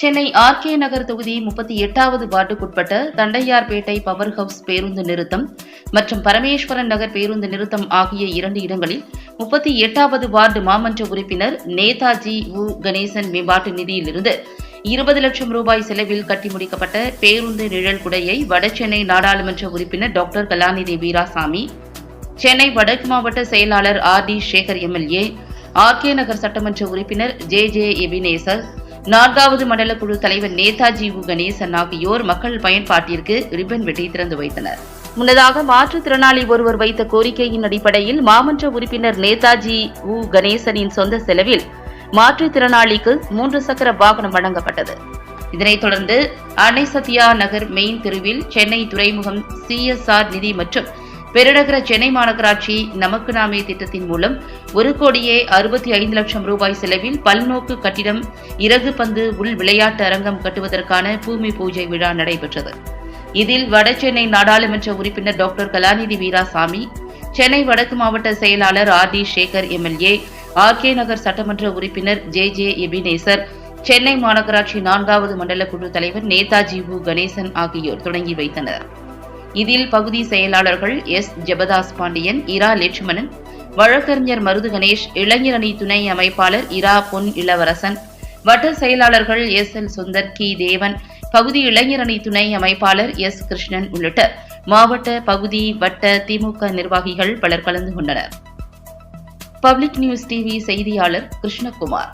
Chennai RK. நகர் தொகுதி 38வது வார்டுக்குட்பட்ட Tondiarpet power house பேருந்து நிறுத்தம் மற்றும் பரமேஸ்வரன் நகர் பேருந்து நிறுத்தம் ஆகிய 2 இடங்களில் 38வது வார்டு மாமன்ற உறுப்பினர் நேதாஜி உ. கணேசன் மேம்பாட்டு நிதியிலிருந்து 20 லட்சம் ரூபாய் செலவில் கட்டி முடிக்கப்பட்ட பேருந்து நிழல் குடையை வடசென்னை நாடாளுமன்ற உறுப்பினர் டாக்டர் கலாநிதி வீராசாமி, சென்னை வடக்கு மாவட்ட செயலாளர் R D. Sekar MLA, R K. Nagar சட்டமன்ற உறுப்பினர் ஜே. எபினேசர், 4வது மண்டல குழு தலைவர் நேதாஜி உ. கணேசன் ஆகியோர் மக்கள் பயன்பாட்டிற்கு ரிப்பன் வெட்டி திறந்து வைத்தனர். முன்னதாக மாற்றுத்திறனாளி ஒருவர் வைத்த கோரிக்கையின் அடிப்படையில் மாமன்ற உறுப்பினர் நேதாஜி உ. கணேசனின் சொந்த செலவில் மாற்றுத்திறனாளிக்கு 3 சக்கர வாகனம் வழங்கப்பட்டது. இதனைத் தொடர்ந்து அன்னை சத்யா நகர் மெயின் தெருவில் சென்னை துறைமுகம் CSR நிதி மற்றும் பெருநகர சென்னை மாநகராட்சி நமக்கு நாமே திட்டத்தின் மூலம் 1,65 லட்சம் ரூபாய் செலவில் பல்நோக்கு கட்டிடம், இறகு பந்து உள் விளையாட்டு அரங்கம் கட்டுவதற்கான பூமி பூஜை விழா நடைபெற்றது. இதில் வடசென்னை நாடாளுமன்ற உறுப்பினர் டாக்டர் கலாநிதி வீராசாமி, சென்னை வடக்கு மாவட்ட செயலாளர் R D. Sekar MLA, R K. Nagar சட்டமன்ற உறுப்பினர் ஜே. எபினேசர், சென்னை மாநகராட்சி 4வது மண்டல குழு தலைவர் நேதாஜி உ. கணேசன் ஆகியோர் தொடங்கி வைத்தனர். இதில் பகுதி செயலாளர்கள் எஸ். ஜெபதாஸ் பாண்டியன், இரா லட்சுமணன், வழக்கறிஞர் மருது கணேஷ், இளைஞர் அணி துணை அமைப்பாளர் இரா பொன் இளவரசன், வட்ட செயலாளர்கள் எஸ்.எல். சுந்தர், கி. தேவன், பகுதி இளைஞர் அணி துணை அமைப்பாளர் எஸ். கிருஷ்ணன் உள்ளிட்ட மாவட்ட, பகுதி, வட்ட திமுக நிர்வாகிகள் பலர் கலந்து கொண்டனர். பப்ளிக் நியூஸ் டிவி செய்தியாளர் கிருஷ்ணகுமார்.